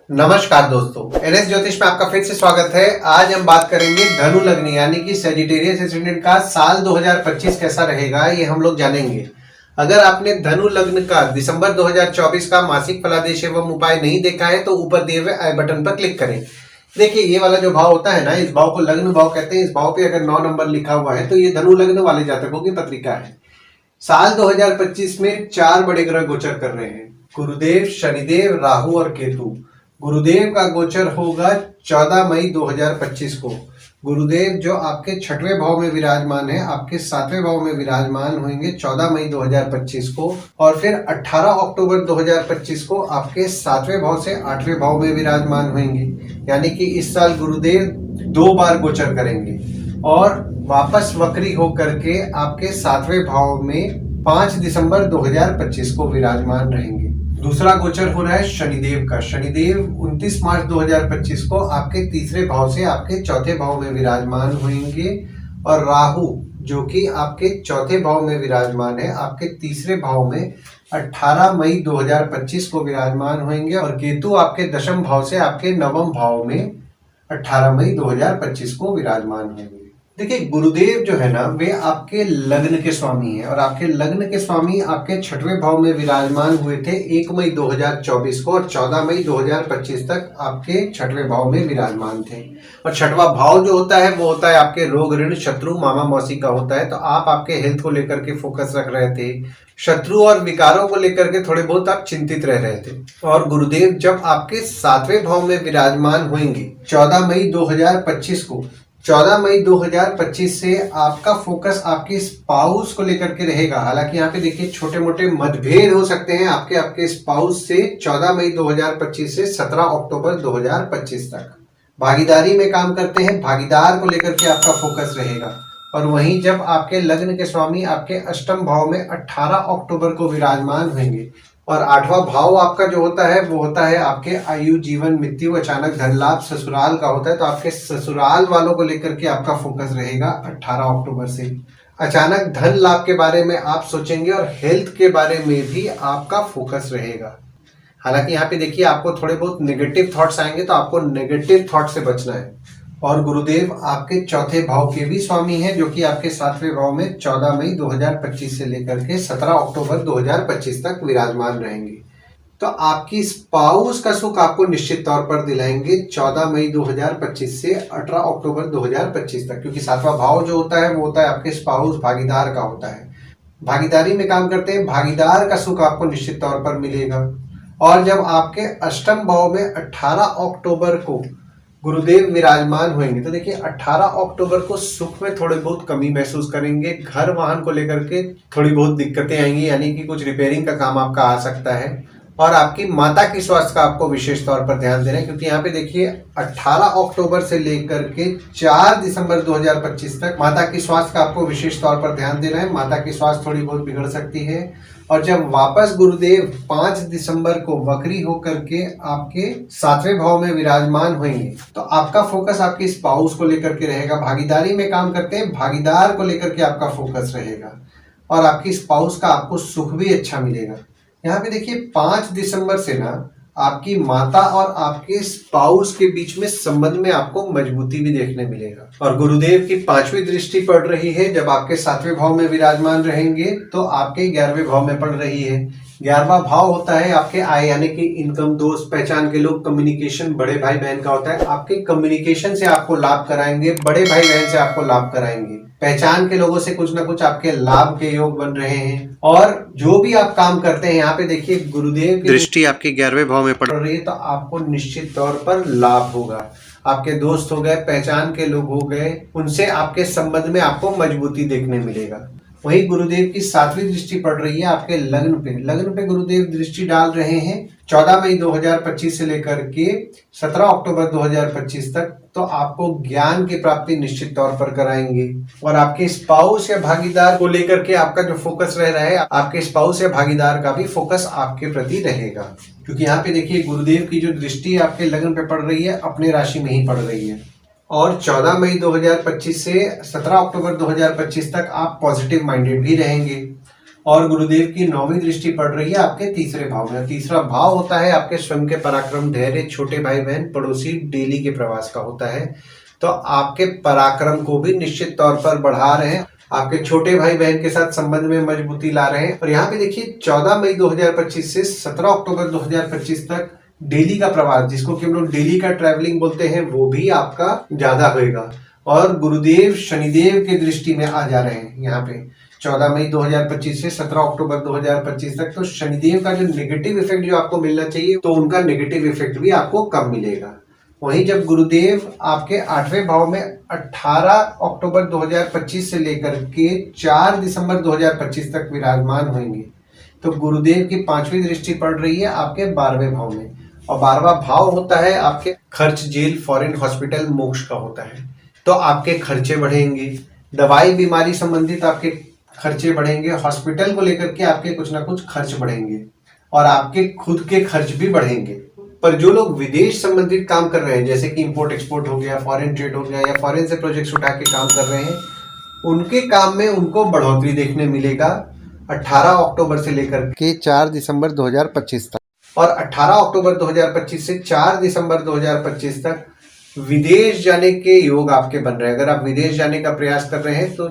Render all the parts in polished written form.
नमस्कार दोस्तों, एनएस ज्योतिष में आपका फिर से स्वागत है। आज हम बात करेंगे धनु लग्न यानी कि सजिटेरियस एस्टेंडेंट का साल 2025 कैसा रहेगा, ये हम लोग जानेंगे। अगर आपने धनु लग्न का दिसंबर 2024 का मासिक फलादेश एवं उपाय नहीं देखा है तो ऊपर दिए हुए आई बटन पर क्लिक करें। देखिए, ये वाला जो भाव होता है ना, इस भाव को लग्न भाव कहते हैं। इस भाव पे अगर 9 नंबर लिखा हुआ है तो ये धनु लग्न वाले जातकों की पत्रिका है। साल 2025 में 4 बड़े ग्रह गोचर कर रहे हैं, गुरुदेव, शनिदेव, राहु और केतु। गुरुदेव का गोचर होगा 14 मई 2025 को। गुरुदेव जो आपके 6वें भाव में विराजमान है, आपके 7वें भाव में विराजमान होंगे 14 मई 2025 को, और फिर 18 अक्टूबर 2025 को आपके 7वें भाव से 8वें भाव में विराजमान होंगे। यानी कि इस साल गुरुदेव 2 बार गोचर करेंगे और वापस वक्री होकर के आपके 7वें भाव में 5 दिसंबर 2025 को विराजमान रहेंगे। दूसरा गोचर हो रहा है शनिदेव का। शनिदेव 29 मार्च 2025 को आपके 3रे भाव से आपके 4थे भाव में विराजमान होंगे, और राहु जो कि आपके 4थे भाव में विराजमान है, आपके 3रे भाव में 18 मई 2025 को विराजमान होंगे, और केतु आपके 10वें भाव से आपके 9वें भाव में 18 मई 2025 को विराजमान होंगे। देखिए, गुरुदेव जो है ना, वे आपके लग्न के स्वामी हैं, और आपके लग्न के स्वामी आपके 6वें भाव में विराजमान हुए थे 1 मई 2024 को, और 14 मई 2025 तक आपके 6वें भाव में विराजमान थे। और 6वां भाव जो होता है वो होता है आपके रोग, ऋण, शत्रु, मामा मौसी का होता है। तो आप आपके हेल्थ को लेकर के फोकस रख रहे थे, शत्रु और विकारों को लेकर के थोड़े बहुत आप चिंतित रह रहे थे। और गुरुदेव जब आपके 7वें भाव में विराजमान होंगे 14 मई 2025 को, 14 मई 2025 से आपका फोकस आपकी स्पाउस को लेकर के रहेगा। हालांकि यहाँ पे देखिए, छोटे मोटे मतभेद हो सकते हैं आपके स्पाउस से 14 मई 2025 से 17 अक्टूबर 2025 तक। भागीदारी में काम करते हैं, भागीदार को लेकर के आपका फोकस रहेगा। और वहीं जब आपके लग्न के स्वामी आपके 8वें भाव में 18 अक्टूबर को विराजमान होंगे, और 8वां भाव आपका जो होता है वो होता है आपके आयु, जीवन, मृत्यु, अचानक धन लाभ, ससुराल का होता है। तो आपके ससुराल वालों को लेकर के आपका फोकस रहेगा 18 अक्टूबर से। अचानक धन लाभ के बारे में आप सोचेंगे, और हेल्थ के बारे में भी आपका फोकस रहेगा। हालांकि यहाँ पे देखिए, आपको थोड़े बहुत नेगेटिव थॉट्स आएंगे, तो आपको नेगेटिव थॉट से बचना है। और गुरुदेव आपके 4थे भाव के भी स्वामी हैं, जो कि आपके 7वें भाव में 14 मई 2025 से लेकर के 17 अक्टूबर 2025 तक विराजमान रहेंगे। तो आपकी स्पाउस का सुख आपको निश्चित तौर पर दिलाएंगे 14 मई 2025 से 18 अक्टूबर 2025 तक, क्योंकि 7वां भाव जो होता है वो होता है आपके स्पाउस, भागीदार का होता है। भागीदारी में काम करते हैं, भागीदार का सुख आपको निश्चित तौर पर मिलेगा। और जब आपके 8वें भाव में 18 अक्टूबर को गुरुदेव विराजमान होंगे, तो देखिए 18 अक्टूबर को सुख में थोड़ी बहुत कमी महसूस करेंगे। घर वाहन को लेकर के थोड़ी बहुत दिक्कतें आएंगी, यानी कि कुछ रिपेयरिंग का काम आपका आ सकता है। और आपकी माता की स्वास्थ्य का आपको विशेष तौर पर ध्यान देना है, क्योंकि यहाँ पे देखिए 18 अक्टूबर से लेकर के 4 दिसंबर 2025 तक माता की स्वास्थ्य का आपको विशेष तौर पर ध्यान देना है। माता की स्वास्थ्य थोड़ी बहुत बिगड़ सकती है। और जब वापस गुरुदेव 5 दिसंबर को वक्री होकर के आपके 7वें भाव में विराजमान होंगे, तो आपका फोकस आपकी स्पाउस को लेकर के रहेगा। भागीदारी में काम करते हैं, भागीदार को लेकर के आपका फोकस रहेगा, और आपकी स्पाउस का आपको सुख भी अच्छा मिलेगा। यहाँ पे देखिए 5 दिसंबर से ना आपकी माता और आपके स्पाउस के बीच में संबंध में आपको मजबूती भी देखने मिलेगा। और गुरुदेव की 5वीं दृष्टि पड़ रही है, जब आपके 7वें भाव में विराजमान रहेंगे तो आपके 11वें भाव में पड़ रही है। 11वां भाव होता है आपके आय, यानी कि इनकम, दोस्त, पहचान के लोग, कम्युनिकेशन, बड़े भाई बहन का होता है। आपके कम्युनिकेशन से आपको लाभ कराएंगे, बड़े भाई बहन से आपको लाभ कराएंगे। पहचान के लोगों से कुछ ना कुछ आपके लाभ के योग बन रहे हैं। और जो भी आप काम करते हैं, यहाँ पे देखिए गुरुदेव की दृष्टि आपके 11वें भाव में पड़ रही है, तो आपको निश्चित तौर पर लाभ होगा। आपके दोस्त हो गए, पहचान के लोग हो गए, उनसे आपके संबंध में आपको मजबूती देखने मिलेगा। वही गुरुदेव की 7वीं दृष्टि पड़ रही है आपके लग्न पे। लग्न पे गुरुदेव दृष्टि डाल रहे हैं 14 मई 2025 से लेकर के 17 अक्टूबर 2025 तक। तो आपको ज्ञान की प्राप्ति निश्चित तौर पर कराएंगे। और आपके स्पाउस या भागीदार को लेकर के आपका जो फोकस रह रहा है, आपके स्पाउस या भागीदार का भी फोकस आपके प्रति रहेगा, क्योंकि यहाँ पे देखिए गुरुदेव की जो दृष्टि आपके लग्न पे पड़ रही है, अपने राशि में ही पड़ रही है। और 14 मई 2025 से 17 अक्टूबर 2025 तक आप पॉजिटिव माइंडेड भी रहेंगे। और गुरुदेव की 9वीं दृष्टि पड़ रही है आपके तीसरे भाव में। तीसरा भाव होता है आपके स्वयं के पराक्रम, धैर्य, छोटे भाई बहन, पड़ोसी, डेली के प्रवास का होता है। तो आपके पराक्रम को भी निश्चित तौर पर बढ़ा रहे हैं, आपके छोटे भाई बहन के साथ संबंध में मजबूती ला रहे हैं। और यहाँ पे देखिए 14 मई 2025 से 17 अक्टूबर 2025 तक डेली का प्रवास, जिसको कि हम लोग डेली का ट्रैवलिंग बोलते हैं, वो भी आपका ज्यादा होगा। और गुरुदेव शनिदेव के दृष्टि में आ जा रहे हैं यहाँ पे 14 मई 2025 से 17 अक्टूबर 2025 तक। तो शनिदेव का जो नेगेटिव इफेक्ट जो आपको मिलना चाहिए, तो उनका नेगेटिव इफेक्ट भी आपको कम मिलेगा। वहीं जब गुरुदेव आपके 8वें भाव में 18 अक्टूबर 2025 से लेकर के 4 दिसंबर 2025 तक विराजमान होंगे, तो गुरुदेव की 5वीं दृष्टि पड़ रही है आपके 12वें भाव में। और 12वां भाव होता है आपके खर्च, जेल, फॉरेन, हॉस्पिटल, मोक्ष का होता है। तो आपके खर्चे बढ़ेंगे, दवाई बीमारी संबंधित आपके खर्चे बढ़ेंगे, हॉस्पिटल को लेकर के आपके कुछ ना कुछ खर्च बढ़ेंगे और आपके खुद के खर्च भी बढ़ेंगे। पर जो लोग विदेश संबंधित काम कर रहे हैं, जैसे कि इंपोर्ट एक्सपोर्ट हो गया, फॉरेन ट्रेड हो गया, या फॉरेन से प्रोजेक्ट्स उठा के काम कर रहे हैं, उनके काम में उनको बढ़ोतरी देखने मिलेगा 18 अक्टूबर से लेकर के 4 दिसंबर 2025 तक। और 18 अक्टूबर 2025 से 4 दिसंबर 2025 तक विदेश जाने के योग आपके बन रहे हैं। अगर आप विदेश जाने का प्रयास कर रहे हैं तो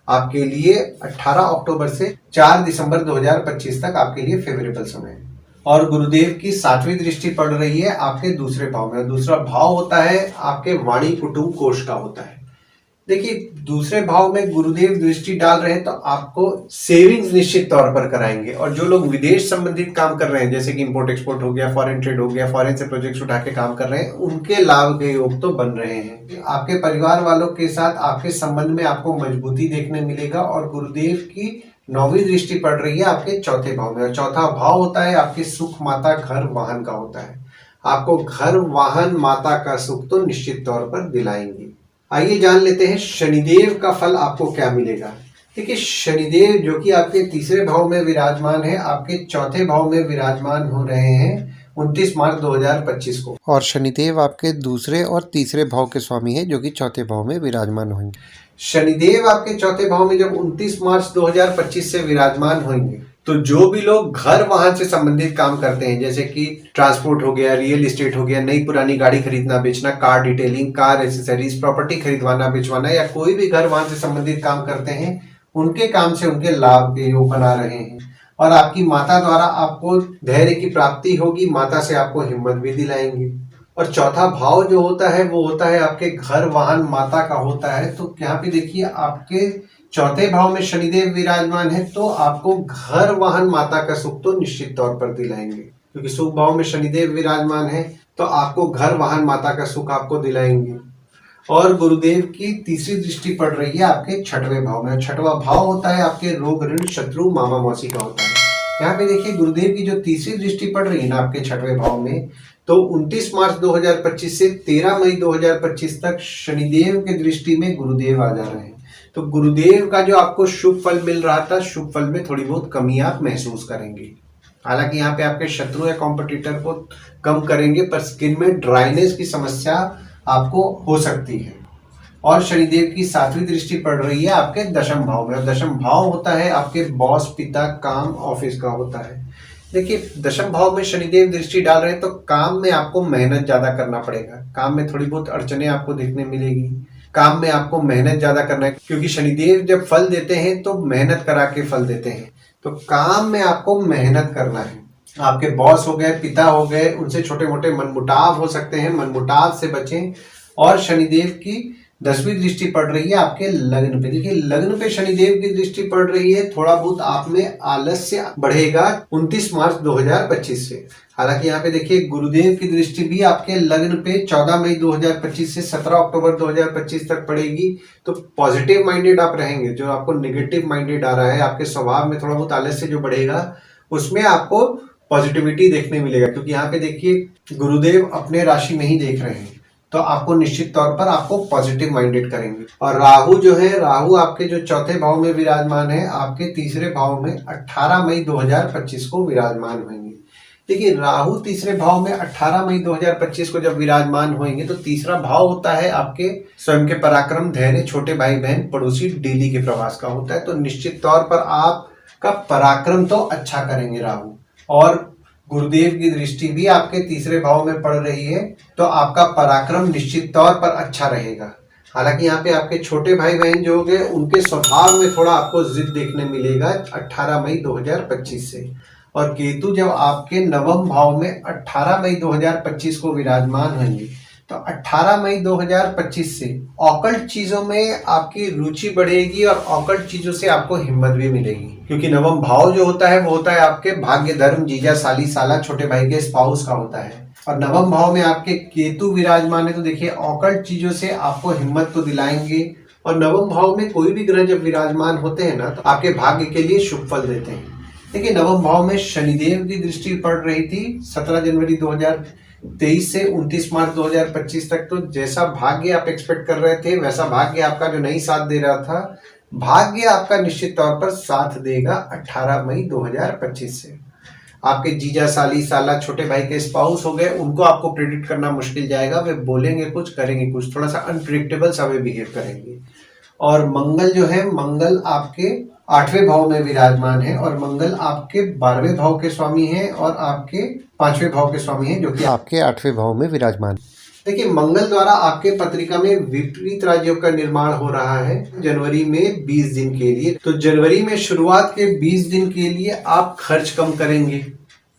आपके लिए 18 अक्टूबर से 4 दिसंबर 2025 तक आपके लिए फेवरेबल समय है। और गुरुदेव की 7वीं दृष्टि पड़ रही है आपके दूसरे भाव में। दूसरा भाव होता है आपके वाणी, कुटुंब, कोष का होता है। देखिए दूसरे भाव में गुरुदेव दृष्टि डाल रहे हैं तो आपको सेविंग्स निश्चित तौर पर कराएंगे। और जो लोग विदेश संबंधित काम कर रहे हैं, जैसे कि इंपोर्ट एक्सपोर्ट हो गया, फॉरेन ट्रेड हो गया, फॉरेन से प्रोजेक्ट्स उठा के काम कर रहे हैं, उनके लाभ के योग तो बन रहे हैं। आपके परिवार वालों के साथ आपके संबंध में आपको मजबूती देखने मिलेगा। और गुरुदेव की 9वीं दृष्टि पड़ रही है आपके 4थे भाव में। और चौथा भाव होता है आपके सुख, माता, घर, वाहन का होता है। आपको घर, वाहन, माता का सुख तो निश्चित तौर पर दिलाएंगे। आइए जान लेते हैं शनिदेव का फल आपको क्या मिलेगा। देखिए शनिदेव जो कि आपके तीसरे भाव में विराजमान है, आपके 4थे भाव में विराजमान हो रहे हैं 29 मार्च 2025 को। और शनिदेव आपके दूसरे और तीसरे भाव के स्वामी है, जो कि 4थे भाव में विराजमान होंगे। शनिदेव आपके 4थे भाव में जब 29 मार्च 2025 से विराजमान होंगे, तो जो भी लोग घर, वाहन से संबंधित काम करते हैं, जैसे कि ट्रांसपोर्ट हो गया, रियल एस्टेट हो गया, नई पुरानी गाड़ी खरीदना बेचना, car detailing, car accessories, property खरीदवाना बेचवाना, या कोई भी घर, वाहन से संबंधित काम करते हैं, उनके काम से उनके लाभ के योग बना रहे हैं। और आपकी माता द्वारा आपको धैर्य की प्राप्ति होगी, माता से आपको हिम्मत भी दिलाएंगे। और चौथा भाव जो होता है वो होता है आपके घर, वाहन, माता का होता है। तो यहाँ पे देखिए आपके 4थे भाव में शनिदेव विराजमान है, तो आपको घर, वाहन, माता का सुख तो निश्चित तौर पर दिलाएंगे, क्योंकि सुख भाव में शनिदेव विराजमान है, तो आपको घर, वाहन, माता का सुख आपको दिलाएंगे। और गुरुदेव की तीसरी दृष्टि पड़ रही है आपके 6वें भाव में। 6वां भाव होता है आपके रोग, ऋण, शत्रु, मामा, मौसी का होता है। यहाँ पे देखिए गुरुदेव की जो तीसरी दृष्टि पड़ रही है ना आपके 6वें भाव में, तो 29 मार्च 2025 से 13 मई 2025 तक शनिदेव के दृष्टि में गुरुदेव आ जा रहे हैं। तो गुरुदेव का जो आपको शुभ फल मिल रहा था, शुभ फल में थोड़ी बहुत कमी आप महसूस करेंगे। हालांकि यहाँ पे आपके शत्रु या कॉम्पिटिटर को कम करेंगे, पर स्किन में ड्राइनेस की समस्या आपको हो सकती है। और शनिदेव की 7वीं दृष्टि पड़ रही है आपके 10वें भाव में। और 10वां भाव होता है आपके बॉस, पिता, काम, ऑफिस का होता है। देखिए 10वें भाव में शनिदेव दृष्टि डाल रहे हैं, तो काम में आपको मेहनत ज्यादा करना पड़ेगा। काम में थोड़ी बहुत अड़चने आपको देखने मिलेगी, काम में आपको मेहनत ज्यादा करना है, क्योंकि शनिदेव जब फल देते हैं तो मेहनत करा के फल देते हैं। तो काम में आपको मेहनत करना है। आपके बॉस हो गए, पिता हो गए, उनसे छोटे मोटे मनमुटाव हो सकते हैं, मनमुटाव से बचें। और शनिदेव की 10वीं दृष्टि पड़ रही है आपके लग्न पे। देखिए लग्न पे शनिदेव की दृष्टि पड़ रही है, थोड़ा बहुत आप में आलस्य बढ़ेगा 29 मार्च 2025 से। हालांकि यहाँ पे देखिए गुरुदेव की दृष्टि भी आपके लग्न पे 14 मई 2025 से 17 अक्टूबर 2025 तक पड़ेगी। तो पॉजिटिव माइंडेड आप रहेंगे। जो आपको नेगेटिव माइंडेड आ रहा है, आपके स्वभाव में थोड़ा बहुत आलस्य जो बढ़ेगा, उसमें आपको पॉजिटिविटी देखने मिलेगा, क्योंकि यहाँ पे देखिए गुरुदेव अपने राशि में ही देख रहे हैं, तो आपको निश्चित तौर पर आपको पॉजिटिव माइंडेड करेंगे। और राहु जो है, राहु आपके जो 4थे भाव में विराजमान है, आपके तीसरे भाव में 18 मई 2025 को विराजमान होंगे। देखिए राहु तीसरे भाव में 18 मई 2025 को जब विराजमान होंगे, तो तीसरा भाव होता है आपके स्वयं के पराक्रम, धैर्य, छोटे भाई बहन, पड़ोसी, डेली के प्रवास का होता है। तो निश्चित तौर पर आप आपका पराक्रम तो अच्छा करेंगे राहु। और गुरुदेव की दृष्टि भी आपके तीसरे भाव में पड़ रही है, तो आपका पराक्रम निश्चित तौर पर अच्छा रहेगा। हालांकि यहाँ पे आपके छोटे भाई बहन जो हो गए उनके स्वभाव में थोड़ा आपको जिद देखने मिलेगा 18 मई 2025 से। और केतु जब आपके नवम भाव में 18 मई 2025 को विराजमान होंगे, तो 18 मई 2025 से ऑकल्ट चीजों में आपकी रुचि बढ़ेगी और ऑकल्ट चीजों से आपको हिम्मत भी मिलेगी, क्योंकि नवम भाव जो होता है वो होता है आपके भाग्य, धर्म, जीजा, साली, साला, छोटे भाई के स्पाउस का होता है। और नवम भाव में आपके केतु विराजमान है, तो देखिए ऑकल्ट चीजों से आपको हिम्मत तो दिलाएंगे। और नवम भाव में कोई भी ग्रह जब विराजमान होते हैं ना, तो आपके भाग्य के लिए शुभ फल देते हैं। देखिए नवम भाव में शनिदेव की दृष्टि पड़ रही थी 17 जनवरी 2023 से 29 मार्च 2025 तक। तो जैसा भाग्य आप एक्सपेक्ट कर रहे थे वैसा भाग्य आपका जो नहीं साथ दे रहा था, भाग्य आपका निश्चित तौर पर साथ देगा 18 मई 2025 से। आपके जीजा, साली, साला, छोटे भाई के स्पाउस हो गए, उनको आपको प्रेडिक्ट करना मुश्किल जाएगा। वे बोलेंगे कुछ, करेंगे कुछ, थोड़ा सा अनप्रिडिक्टेबल सा वे बिहेव करेंगे। और मंगल जो है, मंगल आपके 8वें भाव में विराजमान है, और मंगल आपके 12वें भाव के स्वामी हैं और आपके 5वें भाव के स्वामी हैं, जो कि आपके 8वें भाव में विराजमान। देखिए मंगल द्वारा आपके पत्रिका में विपरीत राजयोग का निर्माण हो रहा है जनवरी में 20 दिन के लिए। तो जनवरी में शुरुआत के 20 दिन के लिए आप खर्च कम करेंगे।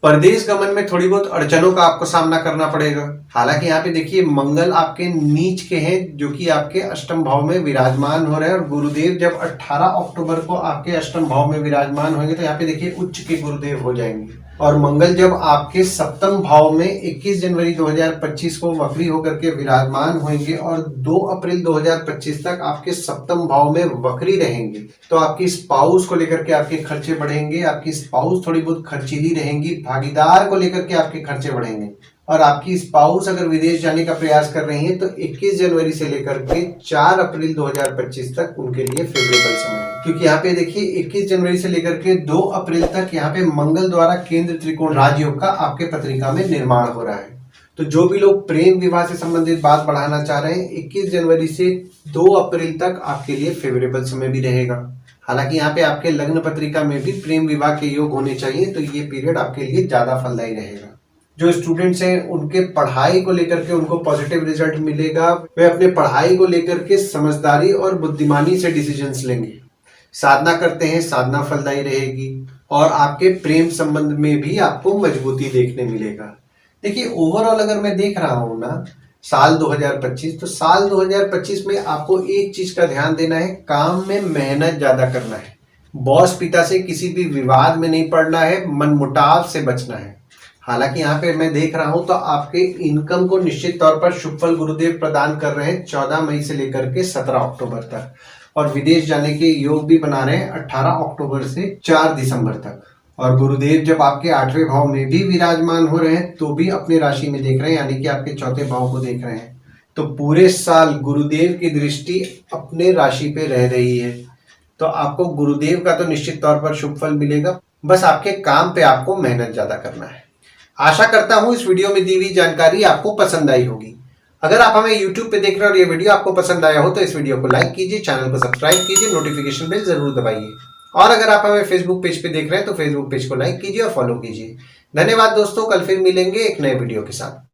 परदेश गमन में थोड़ी बहुत अड़चनों का आपको सामना करना पड़ेगा। हालांकि यहाँ पे देखिए मंगल आपके नीच के हैं, जो कि आपके अष्टम भाव में विराजमान हो रहे हैं। और गुरुदेव जब 18 अक्टूबर को आपके अष्टम भाव में विराजमान होंगे, तो यहाँ पे देखिए उच्च के गुरुदेव हो जाएंगे। और मंगल जब आपके सप्तम भाव में 21 जनवरी 2025 को वक्री होकर के विराजमान होंगे और 2 अप्रैल 2025 तक आपके सप्तम भाव में वक्री रहेंगे, तो आपकी स्पाउस को लेकर के आपके खर्चे बढ़ेंगे। आपकी स्पाउस थोड़ी बहुत खर्चीली रहेंगी, भागीदार को लेकर के आपके खर्चे बढ़ेंगे। और आपकी स्पाउस अगर विदेश जाने का प्रयास कर रही है, तो 21 जनवरी से लेकर के 4 अप्रैल 2025 तक उनके लिए फेवरेबल समय है। क्योंकि यहाँ पे देखिए 21 जनवरी से लेकर के 2 अप्रैल तक यहाँ पे मंगल द्वारा केंद्र त्रिकोण राजयोग का आपके पत्रिका में निर्माण हो रहा है। तो जो भी लोग प्रेम विवाह से संबंधित बात बढ़ाना चाह रहे हैं, 21 जनवरी से 2 अप्रैल तक आपके लिए फेवरेबल समय भी रहेगा। हालांकि यहाँ पे आपके लग्न पत्रिका में भी प्रेम विवाह के योग होने चाहिए, तो ये पीरियड आपके लिए ज्यादा फलदायी रहेगा। जो स्टूडेंट्स हैं उनके पढ़ाई को लेकर के उनको पॉजिटिव रिजल्ट मिलेगा। वे अपने पढ़ाई को लेकर के समझदारी और बुद्धिमानी से डिसीजंस लेंगे। साधना करते हैं, साधना फलदायी रहेगी। और आपके प्रेम संबंध में भी आपको मजबूती देखने मिलेगा। देखिए ओवरऑल अगर मैं देख रहा हूं ना साल 2025, तो साल 2025 में आपको एक चीज का ध्यान देना है, काम में मेहनत ज्यादा करना है। बॉस पिता से किसी भी विवाद में नहीं पड़ना है, मनमुटाव से बचना है। हालांकि यहाँ पे मैं देख रहा हूं तो आपके इनकम को निश्चित तौर पर शुभ फल गुरुदेव प्रदान कर रहे हैं 14 मई से लेकर के 17 अक्टूबर तक। और विदेश जाने के योग भी बना रहे हैं 18 अक्टूबर से 4 दिसंबर तक। और गुरुदेव जब आपके 8वें भाव में भी विराजमान हो रहे हैं, तो भी अपने राशि में देख रहे हैं, यानी कि आपके 4थे भाव को देख रहे हैं। तो पूरे साल गुरुदेव की दृष्टि अपने राशि पे रह रही है, तो आपको गुरुदेव का तो निश्चित तौर पर शुभ फल मिलेगा। बस आपके काम पे आपको मेहनत ज्यादा करना है। आशा करता हूं इस वीडियो में दी हुई जानकारी आपको पसंद आई होगी। अगर आप हमें YouTube पे देख रहे हो और ये वीडियो आपको पसंद आया हो, तो इस वीडियो को लाइक कीजिए, चैनल को सब्सक्राइब कीजिए, नोटिफिकेशन बेल जरूर दबाइए। और अगर आप हमें Facebook पेज पे देख रहे हैं, तो Facebook पेज को लाइक कीजिए और फॉलो कीजिए। धन्यवाद दोस्तों, कल फिर मिलेंगे एक नए वीडियो के साथ।